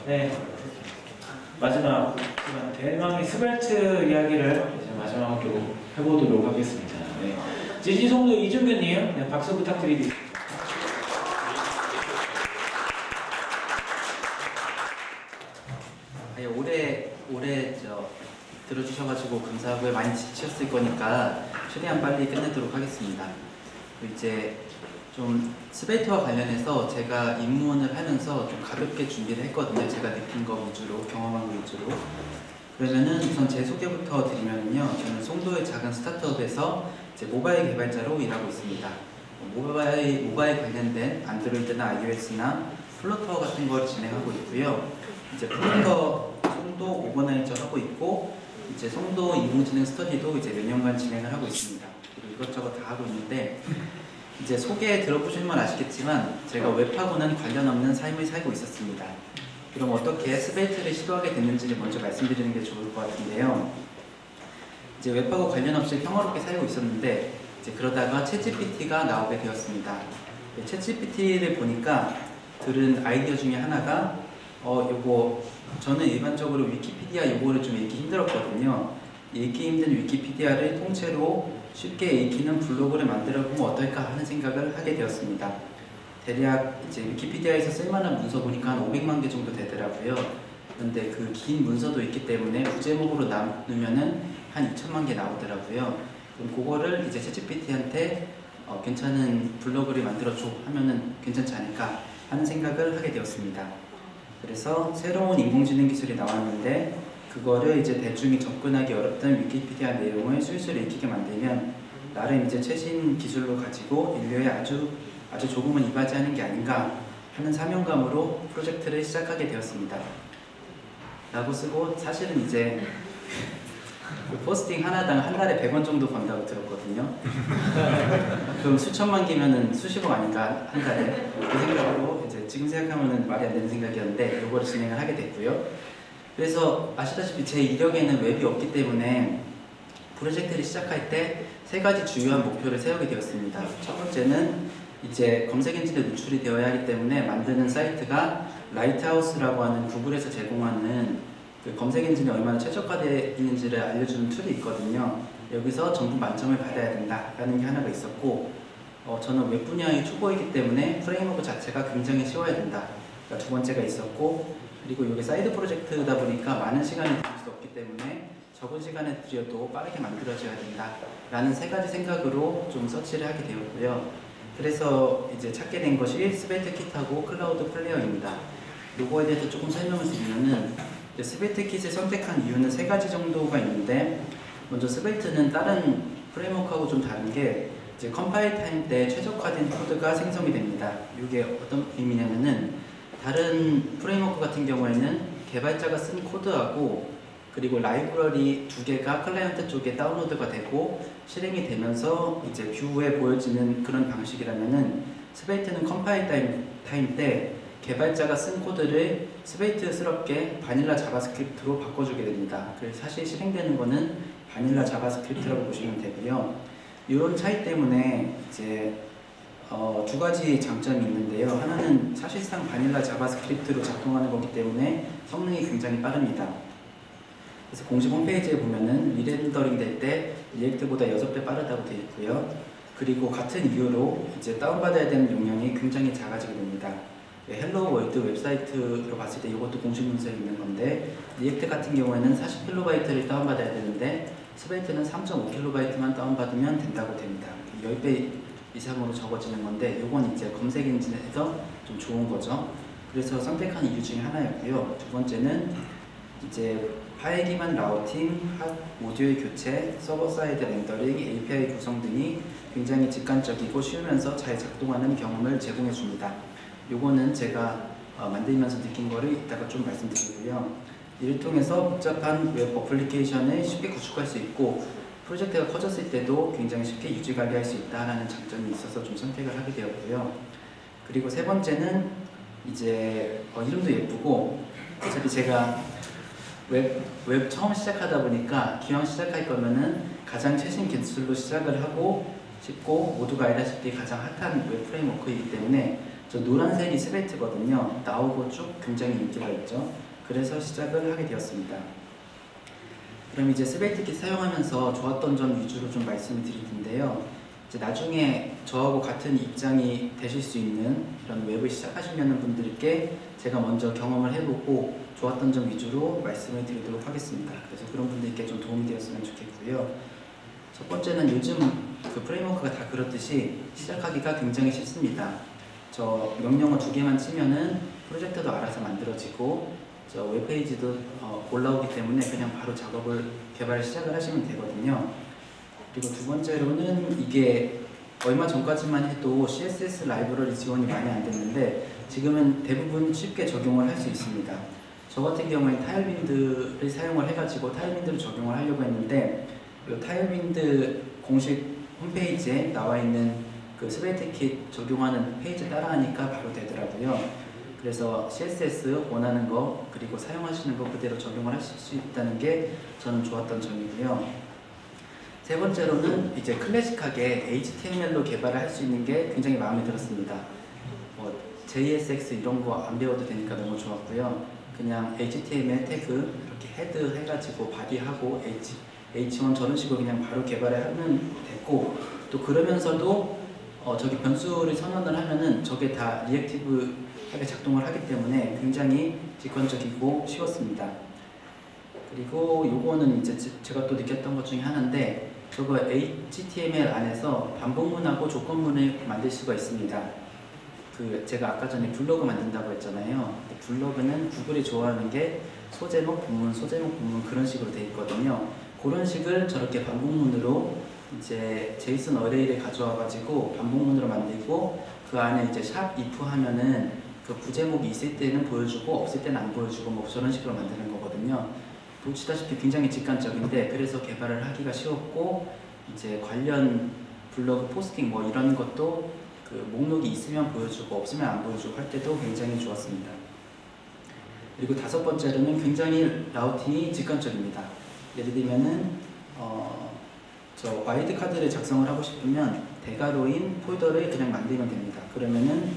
네, 마지막 시간 대망의 스벨트 이야기를 이제 마지막으로 해보도록 하겠습니다. 네. 지지송도 이준규님, 네, 박수 부탁드리겠습니다. 올해 들어주셔가지고 감사하고요. 많이 지쳤을 거니까 최대한 빨리 끝내도록 하겠습니다. 이제 좀 스벨트와 관련해서 제가 입문을 하면서 좀 가볍게 준비를 했거든요. 제가 느낀 거 위주로, 경험한 거 위주로. 그러면은 우선 제 소개부터 드리면요. 저는 송도의 작은 스타트업에서 이제 모바일 개발자로 일하고 있습니다. 모바일 관련된 안드로이드나 iOS나 플러터 같은 걸 진행하고 있고요. 이제 플러터 송도 오버나이저 하고 있고, 이제 송도 인공지능 스터디도 이제 몇 년간 진행을 하고 있습니다. 그리고 이것저것 다 하고 있는데, 이제 소개 들어보시면 아시겠지만 제가 웹하고는 관련 없는 삶을 살고 있었습니다. 그럼 어떻게 스벨트를 시도하게 됐는지를 먼저 말씀드리는 게 좋을 것 같은데요. 이제 웹하고 관련 없이 평화롭게 살고 있었는데, 이제 그러다가 챗GPT가 나오게 되었습니다. 챗GPT를 보니까 들은 아이디어 중에 하나가 저는 일반적으로 위키피디아 요거를 좀 읽기 힘들었거든요. 읽기 힘든 위키피디아를 통째로 쉽게 읽히는 블로그를 만들어 보면 어떨까 하는 생각을 하게 되었습니다. 대략 이제 위키피디아에서 쓸만한 문서 보니까 한 500만 개 정도 되더라고요. 그런데 그 긴 문서도 있기 때문에 부제목으로 나누면은 한 2천만 개 나오더라고요. 그럼 그거를 이제 챗GPT한테 괜찮은 블로그를 만들어줘 하면은 괜찮지 않을까 하는 생각을 하게 되었습니다. 그래서 새로운 인공지능 기술이 나왔는데, 그거를 이제 대중이 접근하기 어렵던 위키피디아 내용을 술술 읽히게 만들면 나름 이제 최신 기술로 가지고 인류에 아주 조금은 이바지하는 게 아닌가 하는 사명감으로 프로젝트를 시작하게 되었습니다. 라고 쓰고, 사실은 이제 그 포스팅 하나당 한 달에 100원 정도 번다고 들었거든요. 그럼 수천만 개면은 수십억 아닌가 한 달에, 그 생각으로 이제 지금 생각하면은 말이 안 되는 생각이었는데 이거를 진행을 하게 됐고요. 그래서 아시다시피 제 이력에는 웹이 없기 때문에 프로젝트를 시작할 때 3가지 주요한 목표를 세우게 되었습니다. 첫 번째는 이제 검색 엔진에 노출이 되어야 하기 때문에 만드는 사이트가 라이트하우스라고 하는 구글에서 제공하는 그 검색 엔진이 얼마나 최적화되어 있는지를 알려주는 툴이 있거든요. 여기서 전부 만점을 받아야 된다라는 게 하나가 있었고, 저는 웹 분야의 초보이기 때문에 프레임워크 자체가 굉장히 쉬워야 된다. 두 번째가 있었고, 그리고 이게 사이드 프로젝트다 보니까 많은 시간을 들일 수 없기 때문에 적은 시간에 들여도 빠르게 만들어져야 된다라는 3가지 생각으로 좀 서치를 하게 되었고요. 그래서 이제 찾게 된 것이 스벨트 킷하고 클라우드 플레이어입니다. 요거에 대해서 조금 설명을 드리면은, 스벨트 킷을 선택한 이유는 3가지 정도가 있는데, 먼저 스벨트는 다른 프레임워크하고 좀 다른 게 이제 컴파일 타임 때 최적화된 코드가 생성이 됩니다. 이게 어떤 의미냐면은, 다른 프레임워크 같은 경우에는 개발자가 쓴 코드하고 그리고 라이브러리 2개가 클라이언트 쪽에 다운로드가 되고 실행이 되면서 이제 뷰에 보여지는 그런 방식이라면은, 스벨트는 컴파일 타임 때 개발자가 쓴 코드를 스벨트스럽게 바닐라 자바스크립트로 바꿔주게 됩니다. 그래서 사실 실행되는 거는 바닐라 자바스크립트라고 보시면 되고요. 이런 차이 때문에 이제 2가지 장점이 있는데요. 하나는 사실상 바닐라 자바스크립트로 작동하는 거기 때문에 성능이 굉장히 빠릅니다. 그래서 공식 홈페이지에 보면은 리렌더링 될 때 리액트보다 6배 빠르다고 되어 있고요. 그리고 같은 이유로 이제 다운받아야 되는 용량이 굉장히 작아지게 됩니다. 헬로 월드 웹사이트로 봤을 때 이것도 공식 문서에 있는 건데, 리액트 같은 경우에는 40kB를 다운받아야 되는데 스벨트는 3.5kB만 다운받으면 된다고 됩니다. 10배 이상으로 적어지는 건데, 요건 이제 검색 엔진에서 좀 좋은 거죠. 그래서 선택한 이유 중에 하나였고요. 두 번째는 이제 파일 기반 라우팅, 핫 모듈 교체, 서버 사이드 렌더링, API 구성 등이 굉장히 직관적이고 쉬우면서 잘 작동하는 경험을 제공해 줍니다. 요거는 제가 만들면서 느낀 거를 이따가 좀 말씀드리고요. 이를 통해서 복잡한 웹 어플리케이션을 쉽게 구축할 수 있고, 프로젝트가 커졌을 때도 굉장히 쉽게 유지 관리할 수 있다는 장점이 있어서 좀 선택을 하게 되었고요. 그리고 3번째는 이제 이름도 예쁘고, 어차피 제가 웹 처음 시작하다 보니까 기왕 시작할 거면은 가장 최신 기술로 시작을 하고 싶고, 모두가 알다시피 가장 핫한 웹 프레임워크이기 때문에 저 노란색이 스베이트거든요. 나오고 쭉 굉장히 인기가 있죠. 그래서 시작을 하게 되었습니다. 그럼 이제 스베이트킷 사용하면서 좋았던 점 위주로 좀 말씀을 드릴 텐데요. 이제 나중에 저하고 같은 입장이 되실 수 있는 이런 웹을 시작하시려는 분들께 제가 먼저 경험을 해보고 좋았던 점 위주로 말씀을 드리도록 하겠습니다. 그래서 그런 분들께 좀 도움이 되었으면 좋겠고요. 첫 번째는 요즘 그 프레임워크가 다 그렇듯이 시작하기가 굉장히 쉽습니다. 저 명령어 2개만 치면은 프로젝트도 알아서 만들어지고 저 웹페이지도 올라오기 때문에 그냥 바로 개발을 시작을 하시면 되거든요. 그리고 두 번째로는 이게 얼마 전까지만 해도 CSS 라이브러리 지원이 많이 안 됐는데 지금은 대부분 쉽게 적용을 할 수 있습니다. 저 같은 경우에 타일윈드를 사용을 해가지고 타일윈드를 적용을 하려고 했는데 이 타일윈드 공식 홈페이지에 나와 있는 그 스베이트킷 적용하는 페이지 따라하니까 바로 되더라고요. 그래서 CSS 원하는 거 그리고 사용하시는 거 그대로 적용을 하실 수 있다는 게 저는 좋았던 점이고요. 세 번째로는 이제 클래식하게 HTML로 개발을 할 수 있는 게 굉장히 마음에 들었습니다. JSX 이런 거 안 배워도 되니까 너무 좋았고요. 그냥 HTML 태그 이렇게 헤드 해가지고 바디하고 H1 저런 식으로 그냥 바로 개발을 하면 됐고 또 그러면서도 저기 변수를 선언을 하면은 저게 다 리액티브하게 작동을 하기 때문에 굉장히 직관적이고 쉬웠습니다. 그리고 요거는 이제 제가 또 느꼈던 것 중에 하나인데 저거 HTML 안에서 반복문하고 조건문을 만들 수가 있습니다. 그 제가 아까 전에 블로그 만든다고 했잖아요. 블로그는 구글이 좋아하는 게 소제목, 본문, 소제목, 본문 그런 식으로 돼 있거든요. 그런 식을 저렇게 반복문으로 이제 제이슨 어레이를 가져와 가지고 반복문으로 만들고 그 안에 이제 샵 if 하면은 그 부제목이 있을 때는 보여주고 없을 때는 안 보여주고 뭐 저런 식으로 만드는 거거든요. 보시다시피 굉장히 직관적인데 그래서 개발을 하기가 쉬웠고 이제 관련 블로그 포스팅 뭐 이런 것도 그 목록이 있으면 보여주고 없으면 안 보여주고 할 때도 굉장히 좋았습니다. 그리고 다섯 번째로는 굉장히 라우팅이 직관적입니다. 예를 들면은 저 와일드 카드를 작성을 하고 싶으면 대괄호인 폴더를 그냥 만들면 됩니다. 그러면은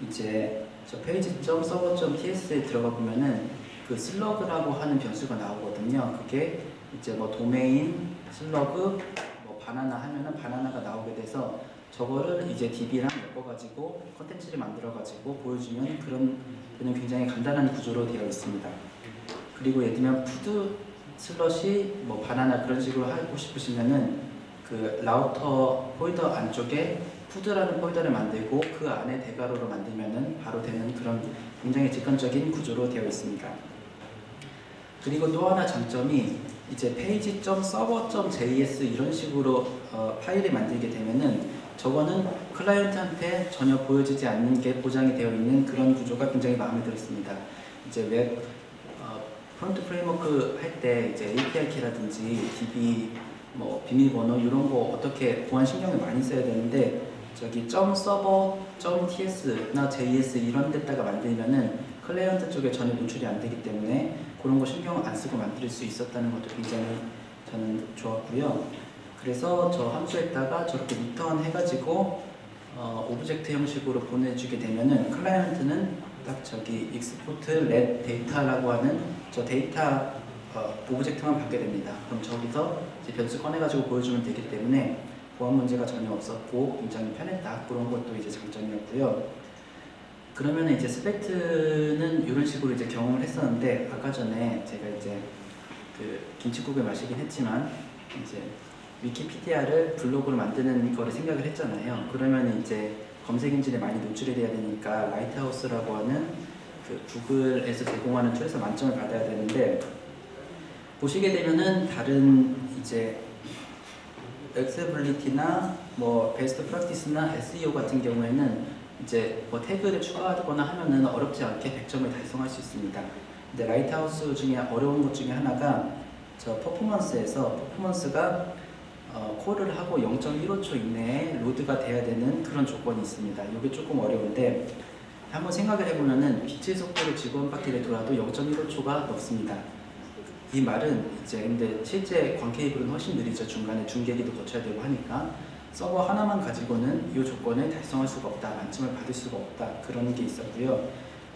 이제 저 page.server.ts에 들어가 보면은 그 슬러그라고 하는 변수가 나오거든요. 그게 이제 뭐 도메인 슬러그 뭐 바나나 하면은 바나나가 나오게 돼서 저거를 이제 DB랑 엮어가지고 컨텐츠를 만들어가지고 보여주면 그는 굉장히 간단한 구조로 되어 있습니다. 그리고 예를 들면 푸드 슬러시 뭐 바나나 그런 식으로 하고 싶으시면은 그 라우터 폴더 안쪽에 푸드라는 폴더를 만들고 그 안에 대괄호로 만들면은 바로 되는 그런 굉장히 직관적인 구조로 되어 있습니다. 그리고 또 하나 장점이 이제 page.server.js 이런 식으로 파일을 만들게 되면은 저거는 클라이언트한테 전혀 보여지지 않는 게 보장이 되어 있는 그런 구조가 굉장히 마음에 들었습니다. 이제 웹 프론트 프레임워크 할 때 이제 API 키라든지 DB 뭐 비밀번호 이런 거 어떻게 보안 신경을 많이 써야 되는데 저기 .server.ts나 js 이런 데다가 만들면은 클라이언트 쪽에 전혀 노출이 안 되기 때문에 그런 거 신경 안 쓰고 만들 수 있었다는 것도 굉장히 저는 좋았고요. 그래서 저 함수에다가 저렇게 리턴 해가지고 오브젝트 형식으로 보내주게 되면은 클라이언트는 딱 저기 export let data라고 하는 저 데이터 오브젝트만 받게 됩니다. 그럼 저기서 이제 변수 꺼내가지고 보여주면 되기 때문에 보안 문제가 전혀 없었고 굉장히 편했다. 그런 것도 이제 장점이었고요. 그러면 이제 스펙트는 이런 식으로 이제 경험을 했었는데 아까 전에 제가 이제 그 김치국을 마시긴 했지만 이제 위키피디아를 블로그로 만드는 거를 생각을 했잖아요. 그러면 이제 검색 엔진에 많이 노출이 돼야 되니까 라이트하우스라고 하는 그 구글에서 제공하는 툴에서 만점을 받아야 되는데 보시게 되면은 다른 이제 액세빌리티나 뭐 베스트 프랙티스나 SEO 같은 경우에는 이제 뭐 태그를 추가하거나 하면은 어렵지 않게 100점을 달성할 수 있습니다. 근데 라이트하우스 중에 어려운 것 중에 하나가 저 퍼포먼스가 콜을 하고 0.15초 이내에 로드가 돼야 되는 그런 조건이 있습니다. 이게 조금 어려운데 한번 생각을 해보면은 빛의 속도로 지구 바퀴를 돌아도 0.15초가 넘습니다. 이 말은 이제 근데 실제 광 케이블은 훨씬 느리죠. 중간에 중계기도 거쳐야 되고 하니까 서버 하나만 가지고는 이 조건을 달성할 수가 없다, 만점을 받을 수가 없다, 그런 게 있었고요.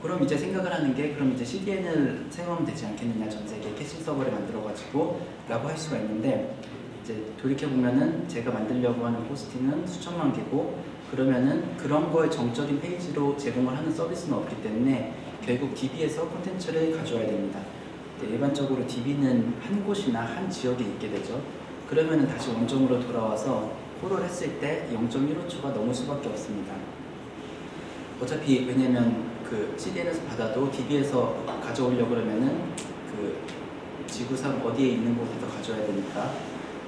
그럼 이제 생각을 하는 게, 그럼 이제 CDN을 사용하면 되지 않겠느냐, 전 세계 캐싱 서버를 만들어가지고 라고 할 수가 있는데, 이제 돌이켜보면은 제가 만들려고 하는 호스팅은 수천만 개고, 그러면은 그런 거에 정적인 페이지로 제공을 하는 서비스는 없기 때문에 결국 DB에서 콘텐츠를 가져와야 됩니다. 일반적으로 DB는 한 곳이나 한 지역에 있게 되죠. 그러면은 다시 원점으로 돌아와서 콜을 했을 때 0.15초가 넘을 수밖에 없습니다. 어차피 왜냐면 그 CDN에서 받아도 DB에서 가져오려고 그러면은 그 지구상 어디에 있는 곳에서 가져와야 되니까.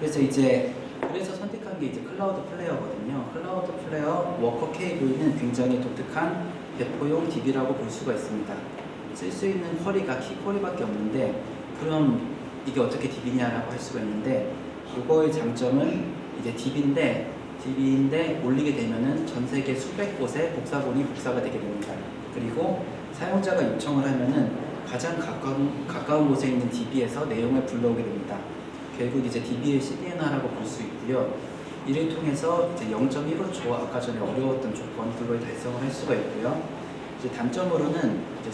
그래서 선택한 게 이제 클라우드 플레이어거든요. 클라우드 플레이어 워커 KV는 굉장히 독특한 배포용 DB라고 볼 수가 있습니다. 쓸 수 있는 쿼리가 키 쿼리밖에 없는데, 그럼 이게 어떻게 DB냐라고 할 수가 있는데, 이거의 장점은 이제 DB인데 올리게 되면은 전 세계 수백 곳에 복사본이 복사가 되게 됩니다. 그리고 사용자가 요청을 하면은 가장 가까운 곳에 있는 DB에서 내용을 불러오게 됩니다. 결국 이제 DB의 CDN화라고 볼 수 있고요. 이를 통해서 이제 0.15초 아까 전에 어려웠던 조건 그걸 달성을 할 수가 있고요. 이제 단점으로는 이제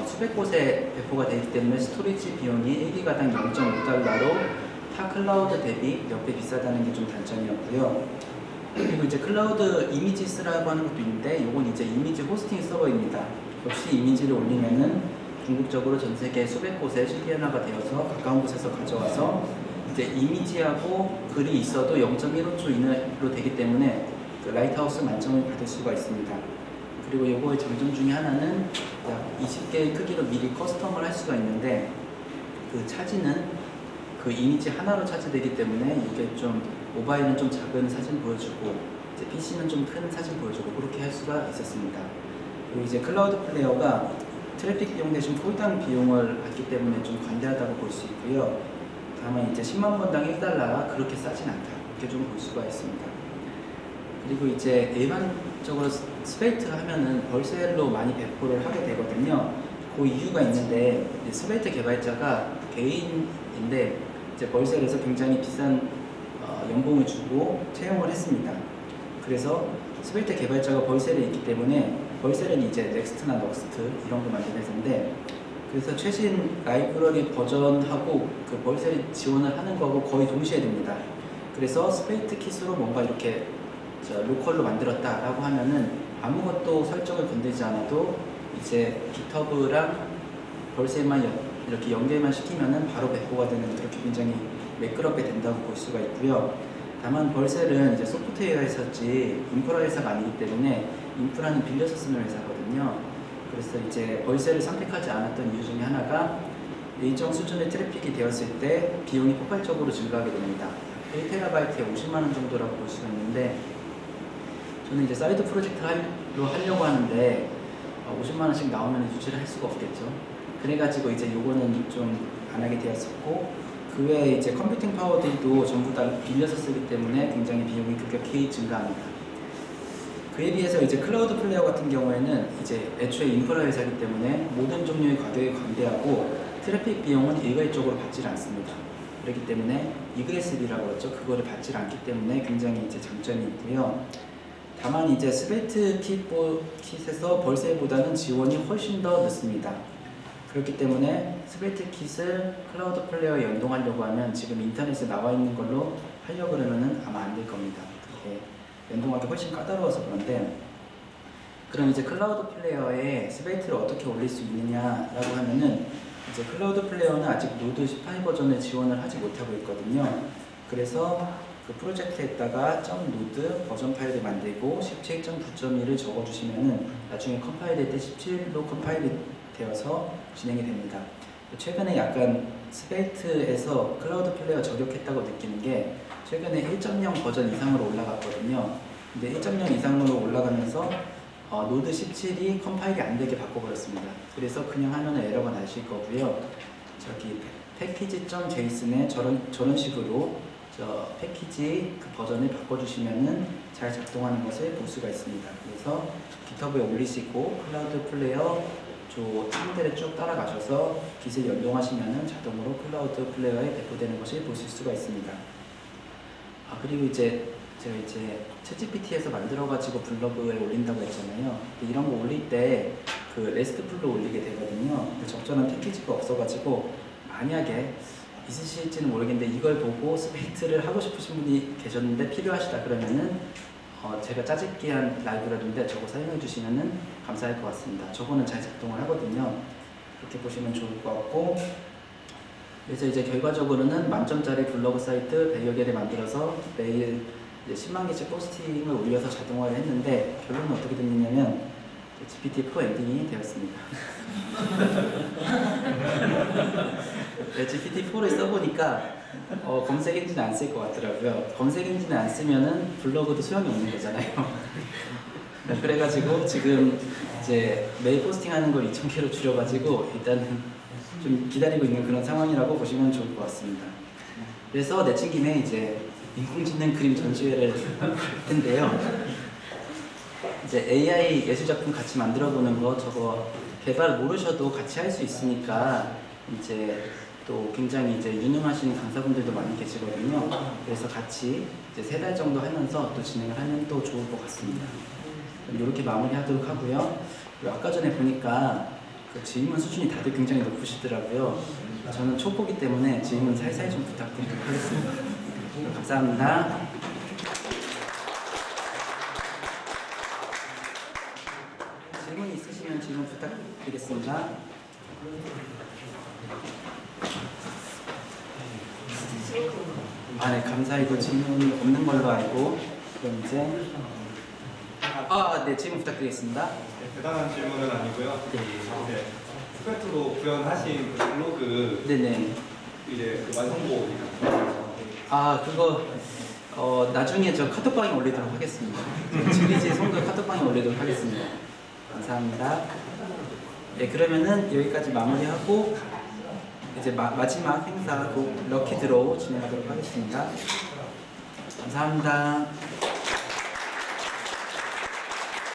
수백 곳에 배포가 되기 때문에 스토리지 비용이 1기가당 0.5달러로 타 클라우드 대비 몇 배 비싸다는 게 좀 단점이었고요. 그리고 이제 클라우드 이미지스라고 하는 것도 있는데, 이건 이제 이미지 호스팅 서버입니다. 역시 이미지를 올리면은 궁극적으로 전 세계 수백 곳에 CDN화가 되어서 가까운 곳에서 가져와서 이제 이미지하고 글이 있어도 0.15초 이내로 되기 때문에 그 라이트하우스 만점을 받을 수가 있습니다. 그리고 이거의 장점 중에 하나는 약 20개의 크기로 미리 커스텀을 할 수가 있는데, 그 차지는 그 이미지 하나로 차지되기 때문에 이게 좀 모바일은 좀 작은 사진 보여주고 이제 PC는 좀 큰 사진 보여주고 그렇게 할 수가 있었습니다. 그리고 이제 클라우드 플레이어가 트래픽 비용 대신 콜당 비용을 받기 때문에 좀 관대하다고 볼 수 있고요. 다만 이제 10만 번당 1달러가 그렇게 싸진 않다, 이렇게 좀 볼 수가 있습니다. 그리고 이제 일반적으로 스웨이트 하면은 벌셀로 많이 배포를 하게 되거든요. 그 이유가 있는데, 스웨이트 개발자가 개인인데 이제 벌셀에서 굉장히 비싼 연봉을 주고 채용을 했습니다. 그래서 스웨이트 개발자가 벌셀에 있기 때문에, 벌셀은 이제 넥스트나 넉스트 이런 거 만드는 회사인데, 그래서 최신 라이브러리 버전하고 그 벌셀이 지원을 하는 거하고 거의 동시에 됩니다. 그래서 스웨이트 킷으로 뭔가 이렇게 로컬로 만들었다라고 하면은 아무것도 설정을 건들지 않아도 이제 GitHub랑 벌셀만 이렇게 연결만 시키면은 바로 배포가 되는, 그렇게 굉장히 매끄럽게 된다고 볼 수가 있고요. 다만 벌셀은 이제 소프트웨어 회사지 인프라 회사가 아니기 때문에, 인프라는 빌려서 쓰는 회사거든요. 그래서 이제 벌셀을 선택하지 않았던 이유 중에 하나가 일정 수준의 트래픽이 되었을 때 비용이 폭발적으로 증가하게 됩니다. 1TB에 50만 원 정도라고 볼 수가 있는데, 저는 이제 사이드 프로젝트로 하려고 하는데 50만 원씩 나오면 유지를 할 수가 없겠죠. 그래가지고 이제 요거는 좀 안 하게 되었었고, 그 외에 이제 컴퓨팅 파워들도 전부 다 빌려서 쓰기 때문에 굉장히 비용이 급격히 증가합니다. 그에 비해서 이제 클라우드 플레이어 같은 경우에는 이제 애초에 인프라 회사이기 때문에 모든 종류의 가격이 관대하고 트래픽 비용은 일괄적으로 받지 않습니다. 그렇기 때문에 이그레스비라고 그러죠. 그거를 받지 않기 때문에 굉장히 이제 장점이 있고요. 다만 이제 스웨이트 킷에서 벌셀보다는 지원이 훨씬 더 늦습니다. 그렇기 때문에 스웨이트 킷을 클라우드 플레이어에 연동하려고 하면 지금 인터넷에 나와 있는 걸로 하려고 그러면은 아마 안 될 겁니다. 그게 연동하기 훨씬 까다로워서 그런데, 그럼 이제 클라우드 플레이어에 스웨이트를 어떻게 올릴 수 있느냐라고 하면은, 이제 클라우드 플레이어는 아직 노드 18 버전을 지원을 하지 못하고 있거든요. 그래서 그 프로젝트에다가 .node 버전 파일을 만들고 17.9.1을 적어주시면은 나중에 컴파일될 때 17로 컴파일이 되어서 진행이 됩니다. 최근에 약간 스웨이트에서 클라우드 플레이어 저격했다고 느끼는 게, 최근에 1.0 버전 이상으로 올라갔거든요. 근데 1.0 이상으로 올라가면서 노드 17이 컴파일이 안 되게 바꿔버렸습니다. 그래서 그냥 하면 에러가 나실 거고요. 저기 패키지.json에 저런 식으로 패키지 그 버전을 바꿔주시면은 잘 작동하는 것을 볼 수가 있습니다. 그래서 GitHub에 올리시고 클라우드 플레이어 팀들을 쭉 따라가셔서 깃을 연동하시면은 자동으로 클라우드 플레이어에 배포되는 것을 보실 수가 있습니다. 그리고 이제 제가 이제 챗GPT에서 만들어가지고 블로그에 올린다고 했잖아요. 근데 이런 거 올릴 때 그 레스트풀로 올리게 되거든요. 근데 적절한 패키지가 없어가지고 만약에 있으실지는 모르겠는데 이걸 보고 스베이트를 하고 싶으신 분이 계셨는데 필요하시다 그러면은 제가 짜집기 한 라이브러리인데 저거 사용해 주시면은 감사할 것 같습니다. 저거는 잘 작동을 하거든요. 그렇게 보시면 좋을 것 같고, 그래서 이제 결과적으로는 만점짜리 블로그 사이트 100여 개를 만들어서 매일 이제 10만 개씩 포스팅을 올려서 자동화를 했는데 결론은 어떻게 됐냐면 GPT-4 엔딩이 되었습니다. GPT-4를 써보니까 검색 엔진 안 쓸 것 같더라고요. 검색 엔진을 안 쓰면은 블로그도 소용이 없는 거잖아요. 그래가지고 지금 이제 매일 포스팅하는 걸 2,000개로 줄여가지고 일단은 좀 기다리고 있는 그런 상황이라고 보시면 좋을 것 같습니다. 그래서 내친 김에 이제 인공지능 그림 전시회를 할 텐데요. 이제 AI 예술작품 같이 만들어보는 거 저거 개발 모르셔도 같이 할 수 있으니까 이제 또 굉장히 이제 유능하신 강사분들도 많이 계시거든요. 그래서 같이 이제 3달 정도 하면서 또 진행을 하면 또 좋을 것 같습니다. 이렇게 마무리하도록 하고요. 그리고 아까 전에 보니까 그 질문 수준이 다들 굉장히 높으시더라고요. 저는 초보기 때문에 질문 살살 좀 부탁드리도록 하겠습니다. 감사합니다. 질문 있으시면 질문 부탁드리겠습니다. 네, 감사히도 질문 없는 걸로 알고 그럼 이제 네, 질문 부탁드리겠습니다. 네, 대단한 질문은 아니고요. 네. 스페트로 구현하신 그 블로그 네네. 이제 그 완성본 그거 나중에 저 카톡방에 올리도록 하겠습니다. 지리지 송도 카톡방에 올리도록 하겠습니다. 감사합니다. 네, 그러면은 여기까지 마무리하고 이제 마지막 행사 그 럭키 드로우 진행하도록 하겠습니다. 감사합니다.